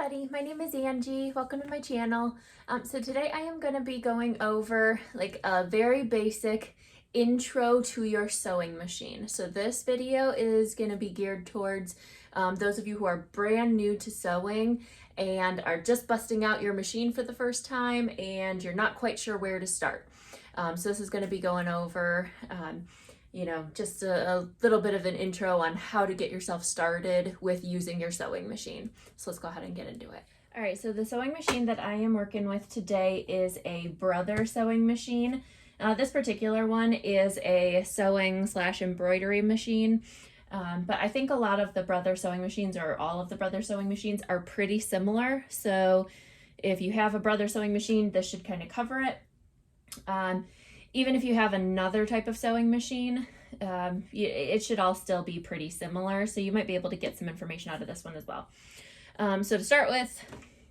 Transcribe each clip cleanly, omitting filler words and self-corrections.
everybody, my name is Angie. Welcome to my channel. So today I am going to be going over like a very basic intro to your sewing machine. So this video is going to be geared towards those of you who are brand new to sewing and are just busting out your machine for the first time and you're not quite sure where to start. So this is going to be going over just a little bit of an intro on how to get yourself started with using your sewing machine. So let's go ahead and get into it. All right, so the sewing machine that I am working with today is a Brother sewing machine. This particular one is a sewing / embroidery machine. But I think a lot of the Brother sewing machines, or all of the Brother sewing machines, are pretty similar. So if you have a Brother sewing machine, this should kind of cover it. Even if you have another type of sewing machine, it should all still be pretty similar. So you might be able to get some information out of this one as well. So to start with,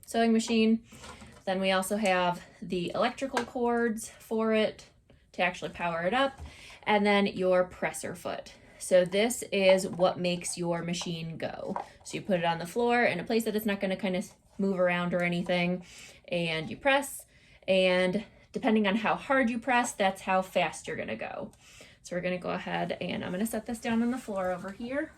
sewing machine, then we also have the electrical cords for it to actually power it up, and then your presser foot. So this is what makes your machine go. So you put it on the floor in a place that it's not going to kind of move around or anything, and you press, and depending on how hard you press, that's how fast you're gonna go. So we're gonna go ahead and I'm gonna set this down on the floor over here.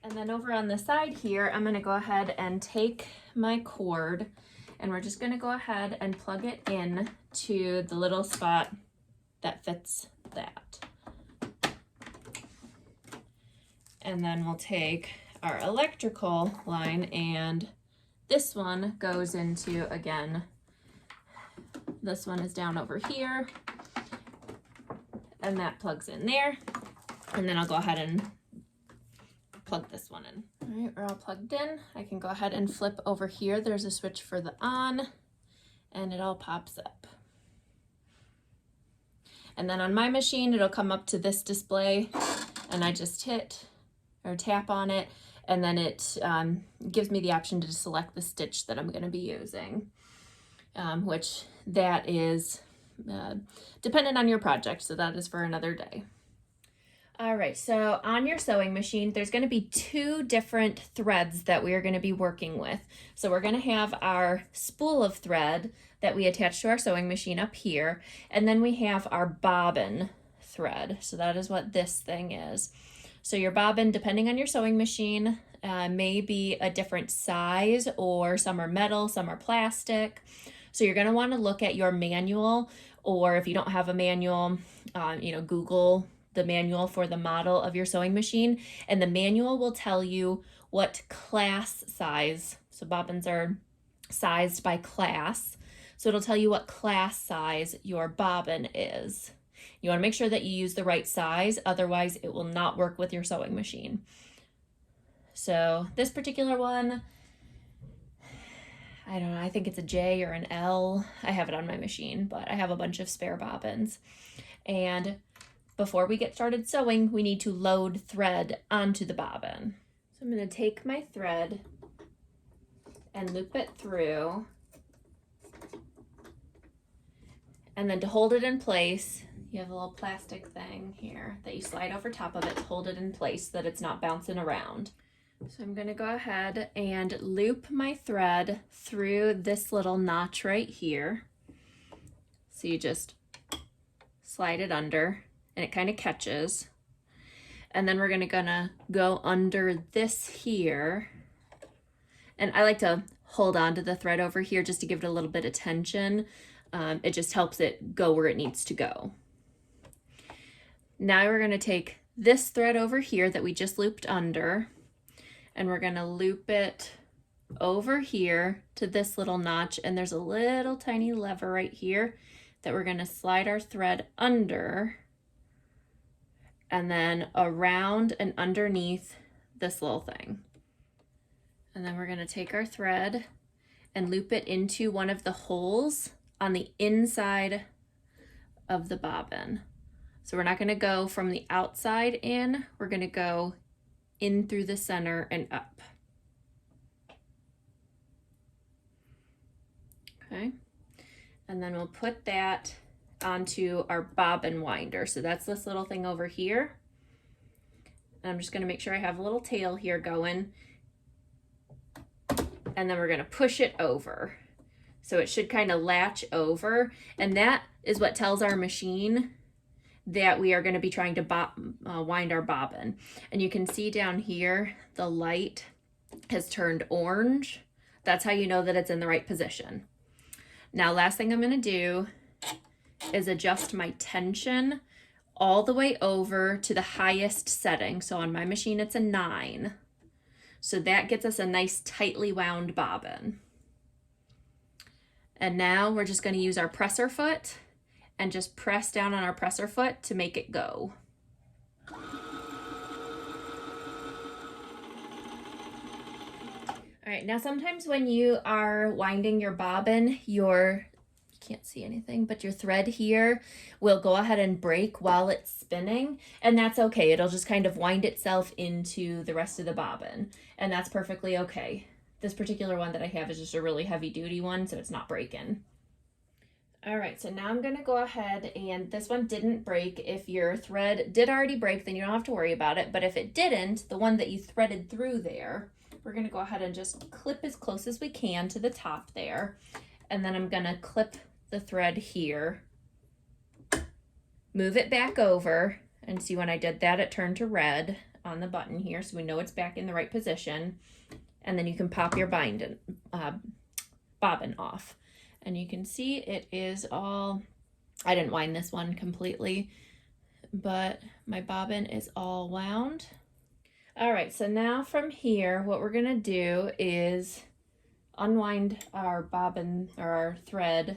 And then over on the side here, I'm gonna go ahead and take my cord and we're just gonna go ahead and plug it in to the little spot that fits that. And then we'll take our electrical line, and this one goes into, again, this one is down over here, and that plugs in there. And then I'll go ahead and plug this one in. All right, we're all plugged in. I can go ahead and flip over here. There's a switch for the on, and it all pops up. And then on my machine, it'll come up to this display, and I just hit or tap on it, and then it gives me the option to select the stitch that I'm going to be using, which that is dependent on your project, so that is for another day. All right, so on your sewing machine, there's going to be two different threads that we are going to be working with. So we're going to have our spool of thread that we attach to our sewing machine up here, and then we have our bobbin thread. So that is what this thing is. So your bobbin, depending on your sewing machine, may be a different size, or some are metal, some are plastic. So you're going to want to look at your manual, or if you don't have a manual, Google the manual for the model of your sewing machine, and the manual will tell you what class size. So bobbins are sized by class. So it'll tell you what class size your bobbin is. You want to make sure that you use the right size, otherwise it will not work with your sewing machine. So this particular one, I don't know, I think it's a J or an L. I have it on my machine, but I have a bunch of spare bobbins. And before we get started sewing, we need to load thread onto the bobbin. So I'm going to take my thread and loop it through. And then to hold it in place, you have a little plastic thing here that you slide over top of it to hold it in place so that it's not bouncing around. So I'm going to go ahead and loop my thread through this little notch right here. So you just slide it under and it kind of catches. And then we're gonna go under this here. And I like to hold on to the thread over here just to give it a little bit of tension. It just helps it go where it needs to go. Now we're gonna take this thread over here that we just looped under, and we're gonna loop it over here to this little notch, and there's a little tiny lever right here that we're gonna slide our thread under, and then around and underneath this little thing. And then we're gonna take our thread and loop it into one of the holes on the inside of the bobbin. So we're not gonna go from the outside in, we're gonna go in through the center and up. Okay, and then we'll put that onto our bobbin winder. So that's this little thing over here. And I'm just gonna make sure I have a little tail here going. And then we're gonna push it over. So it should kind of latch over. And that is what tells our machine that we are gonna be trying to wind our bobbin. And you can see down here, the light has turned orange. That's how you know that it's in the right position. Now, last thing I'm gonna do is adjust my tension all the way over to the highest setting. So on my machine, it's a 9. So that gets us a nice tightly wound bobbin. And now we're just gonna use our presser foot and just press down on our presser foot to make it go. All right, now sometimes when you are winding your bobbin, you can't see anything, but your thread here will go ahead and break while it's spinning, and that's okay. It'll just kind of wind itself into the rest of the bobbin, and that's perfectly okay. This particular one that I have is just a really heavy duty one, so it's not breaking. All right, so now I'm gonna go ahead, and this one didn't break. If your thread did already break, then you don't have to worry about it, but if it didn't, the one that you threaded through there, we're gonna go ahead and just clip as close as we can to the top there, and then I'm gonna clip the thread here, move it back over, and see when I did that, it turned to red on the button here, so we know it's back in the right position. And then you can pop your bobbin off. And you can see it is all, I didn't wind this one completely, but my bobbin is all wound. All right, so now from here, what we're gonna do is unwind our bobbin or our thread.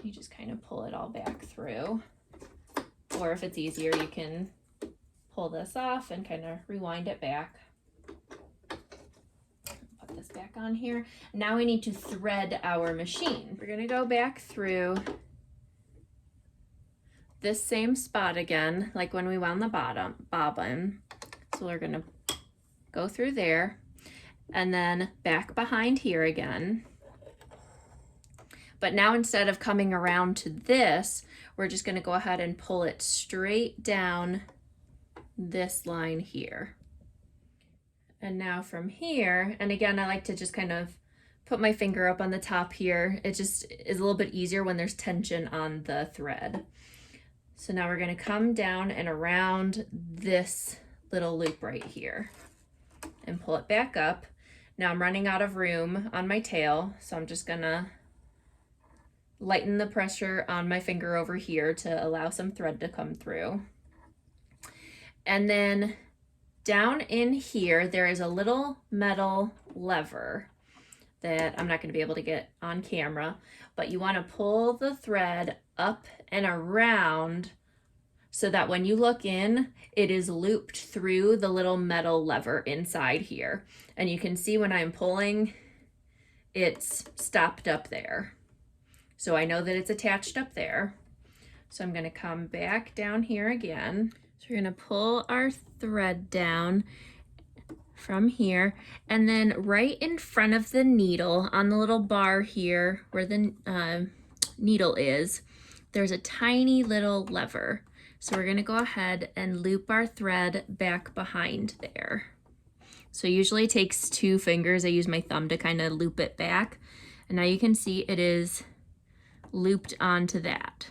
You just kind of pull it all back through. Or if it's easier, you can pull this off and kind of rewind it back. Put this back on here. Now we need to thread our machine. We're gonna go back through this same spot again, like when we wound the bobbin. So we're gonna go through there and then back behind here again. But now instead of coming around to this, we're just gonna go ahead and pull it straight down this line here. And now from here, and again, I like to just kind of put my finger up on the top here. It just is a little bit easier when there's tension on the thread. So now we're gonna come down and around this little loop right here and pull it back up. Now I'm running out of room on my tail, so I'm just gonna lighten the pressure on my finger over here to allow some thread to come through. And then down in here, there is a little metal lever that I'm not gonna be able to get on camera, but you wanna pull the thread up and around so that when you look in, it is looped through the little metal lever inside here. And you can see when I'm pulling, it's stopped up there. So I know that it's attached up there. So I'm gonna come back down here again. So we're gonna pull our thread down from here, and then right in front of the needle on the little bar here where the needle is, there's a tiny little lever. So we're gonna go ahead and loop our thread back behind there. So usually it takes 2 fingers. I use my thumb to kind of loop it back. And now you can see it is looped onto that.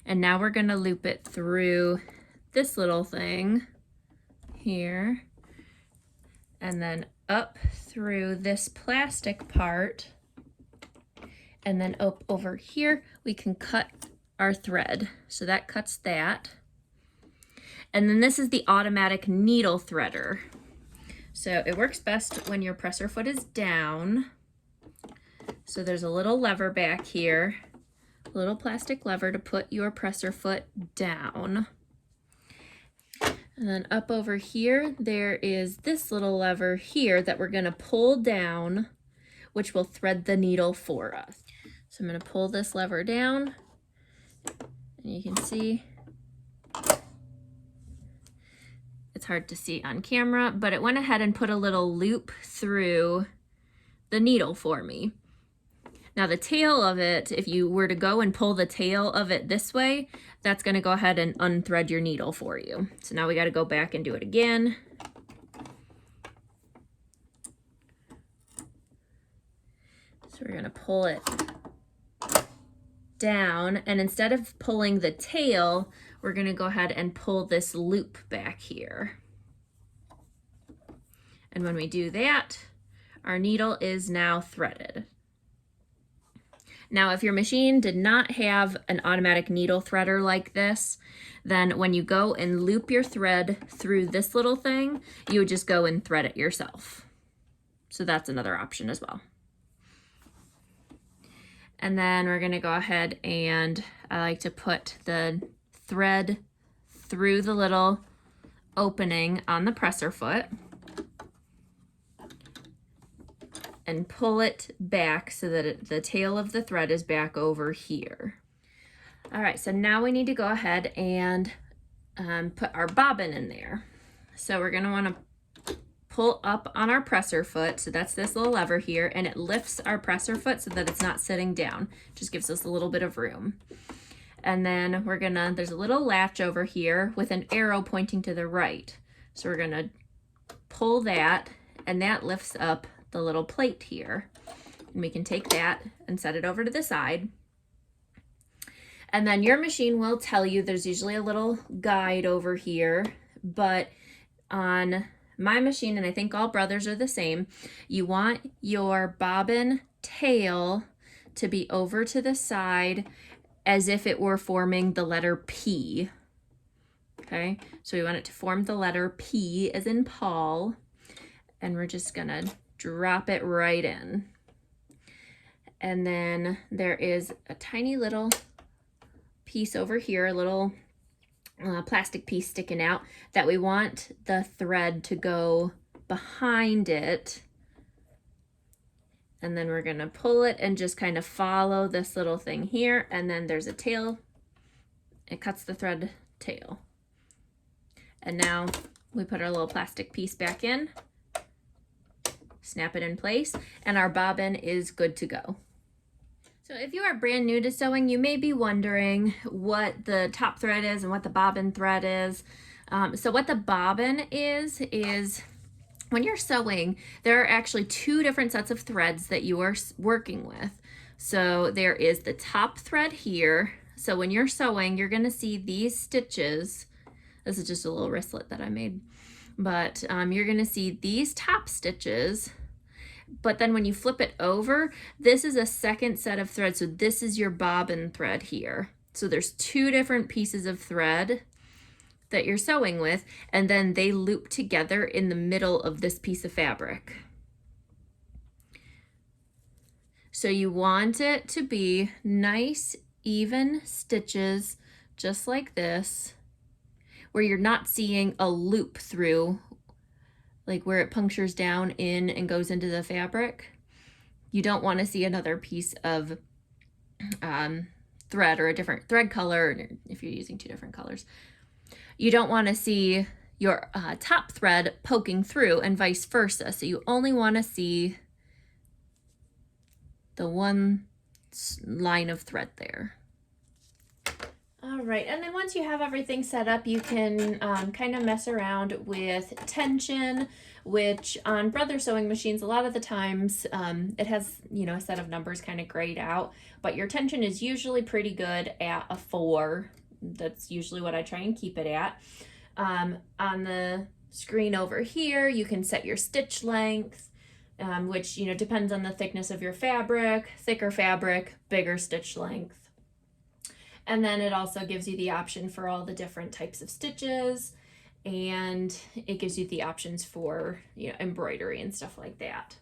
And now we're gonna loop it through this little thing here, and then up through this plastic part, and then up over here, we can cut our thread. So that cuts that. And then this is the automatic needle threader. So it works best when your presser foot is down. So there's a little lever back here, a little plastic lever to put your presser foot down. And then up over here, there is this little lever here that we're gonna pull down, which will thread the needle for us. So I'm gonna pull this lever down, and you can see, it's hard to see on camera, but it went ahead and put a little loop through the needle for me. Now the tail of it, if you were to go and pull the tail of it this way, that's going to go ahead and unthread your needle for you. So now we got to go back and do it again. So we're going to pull it down, and instead of pulling the tail, we're going to go ahead and pull this loop back here. And when we do that, our needle is now threaded. Now, if your machine did not have an automatic needle threader like this, then when you go and loop your thread through this little thing, you would just go and thread it yourself. So that's another option as well. And then we're gonna go ahead and I like to put the thread through the little opening on the presser foot and pull it back so that the tail of the thread is back over here. All right, so now we need to go ahead and put our bobbin in there. So we're gonna wanna pull up on our presser foot, so that's this little lever here, and it lifts our presser foot so that it's not sitting down. Just gives us a little bit of room. And then there's a little latch over here with an arrow pointing to the right. So we're gonna pull that, and that lifts up the little plate here. And we can take that and set it over to the side. And then your machine will tell you, there's usually a little guide over here, but on my machine, and I think all Brothers are the same, you want your bobbin tail to be over to the side as if it were forming the letter P. Okay, so we want it to form the letter P as in Paul, and we're just gonna drop it right in. And then there is a tiny little piece over here, a little plastic piece sticking out that we want the thread to go behind it. And then we're gonna pull it and just kind of follow this little thing here, and then there's a tail. It cuts the thread tail. And now we put our little plastic piece back in, snap it in place, and our bobbin is good to go. So if you are brand new to sewing, you may be wondering what the top thread is and what the bobbin thread is. So what the bobbin is when you're sewing, there are actually two different sets of threads that you are working with. So there is the top thread here. So when you're sewing, you're gonna see these stitches. This is just a little wristlet that I made. But you're gonna see these top stitches. But then when you flip it over, this is a second set of thread. So this is your bobbin thread here. So there's two different pieces of thread that you're sewing with, and then they loop together in the middle of this piece of fabric. So you want it to be nice, even stitches, just like this, where you're not seeing a loop through, like where it punctures down in and goes into the fabric. You don't want to see another piece of thread or a different thread color if you're using two different colors. You don't want to see your top thread poking through and vice versa. So you only want to see the one line of thread there. All right, and then once you have everything set up, you can kind of mess around with tension, which on Brother sewing machines, a lot of the times it has, you know, a set of numbers kind of grayed out, but your tension is usually pretty good at a 4. That's usually what I try and keep it at. On the screen over here, you can set your stitch length, which, you know, depends on the thickness of your fabric. Thicker fabric, bigger stitch length. And then it also gives you the option for all the different types of stitches, and it gives you the options for, you know, embroidery and stuff like that.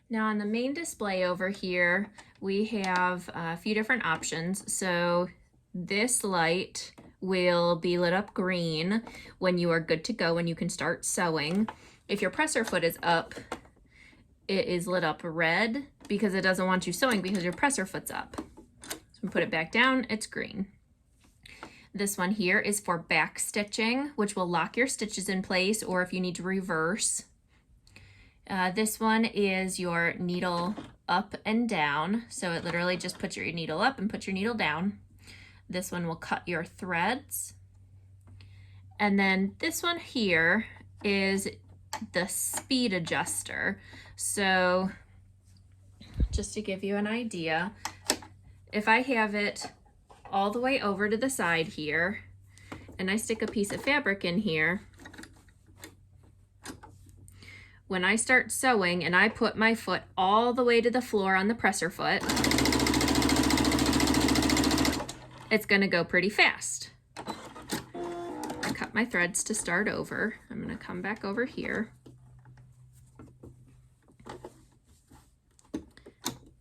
Now on the main display over here, we have a few different options. So this light will be lit up green when you are good to go and you can start sewing. If your presser foot is up, it is lit up red because it doesn't want you sewing because your presser foot's up. So we put it back down, it's green. This one here is for back stitching, which will lock your stitches in place, or if you need to reverse. This one is your needle up and down. So it literally just puts your needle up and put your needle down. This one will cut your threads. And then this one here is the speed adjuster. So just to give you an idea, if I have it all the way over to the side here and I stick a piece of fabric in here, when I start sewing and I put my foot all the way to the floor on the presser foot, it's gonna go pretty fast. I cut my threads to start over. I'm gonna come back over here.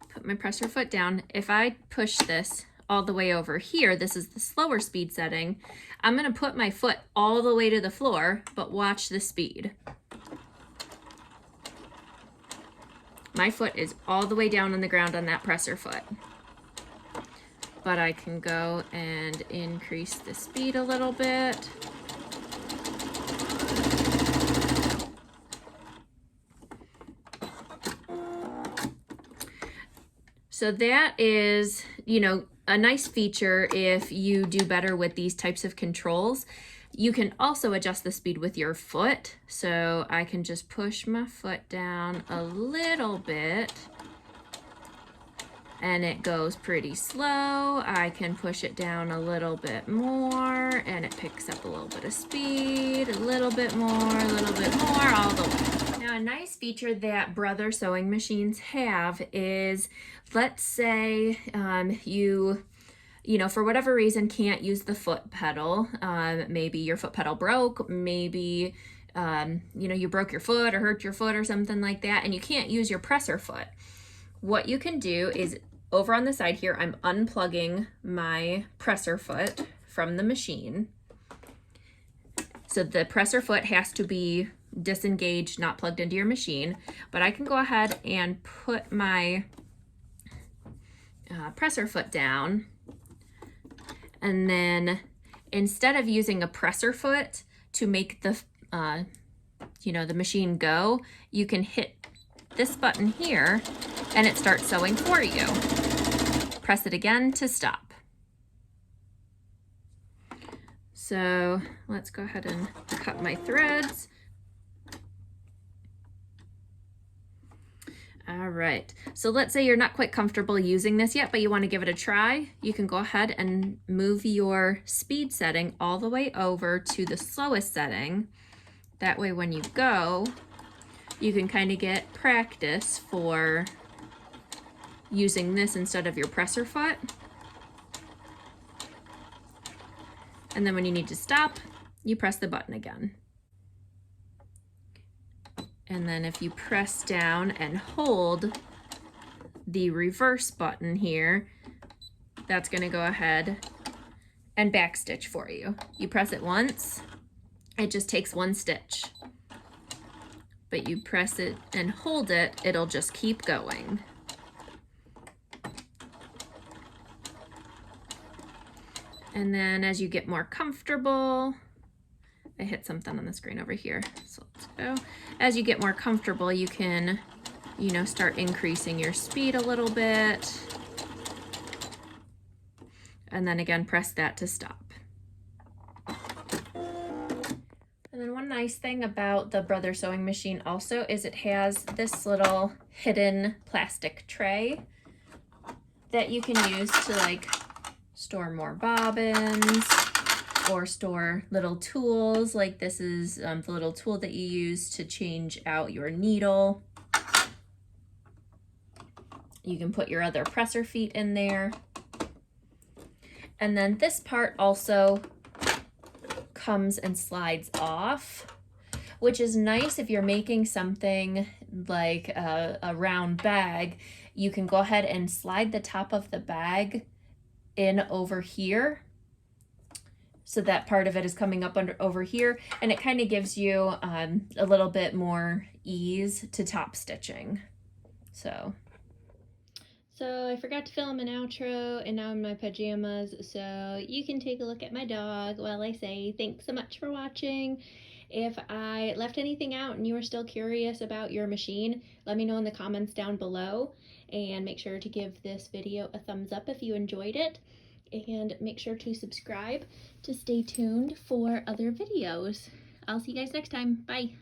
Put my presser foot down. If I push this all the way over here, this is the slower speed setting, I'm gonna put my foot all the way to the floor, but watch the speed. My foot is all the way down on the ground on that presser foot. But I can go and increase the speed a little bit. So that is, you know, a nice feature if you do better with these types of controls. You can also adjust the speed with your foot. So I can just push my foot down a little bit and it goes pretty slow. I can push it down a little bit more and it picks up a little bit of speed, a little bit more, all the way. Now, a nice feature that Brother sewing machines have is, let's say you know, for whatever reason can't use the foot pedal. Maybe your foot pedal broke, maybe you know, you broke your foot or hurt your foot or something like that, and you can't use your presser foot. What you can do is, over on the side here, I'm unplugging my presser foot from the machine. So the presser foot has to be disengaged, not plugged into your machine, but I can go ahead and put my presser foot down, and then instead of using a presser foot to make the you know, the machine go, you can hit this button here and it starts sewing for you. Press it again to stop. So let's go ahead and cut my threads. All right, so let's say you're not quite comfortable using this yet, but you want to give it a try. You can go ahead and move your speed setting all the way over to the slowest setting. That way when you go, you can kind of get practice for using this instead of your presser foot. And then when you need to stop, you press the button again. And then if you press down and hold the reverse button here, that's going to go ahead and backstitch for you. You press it once, it just takes one stitch. But you press it and hold it, it'll just keep going. And then as you get more comfortable, I hit something on the screen over here, so let's go. As you get more comfortable, you can, you know, start increasing your speed a little bit. And then again, press that to stop. And then one nice thing about the Brother sewing machine also is it has this little hidden plastic tray that you can use to like store more bobbins or store little tools. Like this is the little tool that you use to change out your needle. You can put your other presser feet in there. And then this part also comes and slides off, which is nice if you're making something like a round bag. You can go ahead and slide the top of the bag in over here, so that part of it is coming up over here, and it kind of gives you a little bit more ease to top stitching. So I forgot to film an outro, and now I'm in my pajamas, so you can take a look at my dog while I say thanks so much for watching, If I left anything out and you are still curious about your machine, let me know in the comments down below, and make sure to give this video a thumbs up if you enjoyed it, and make sure to subscribe to stay tuned for other videos. I'll see you guys next time. Bye.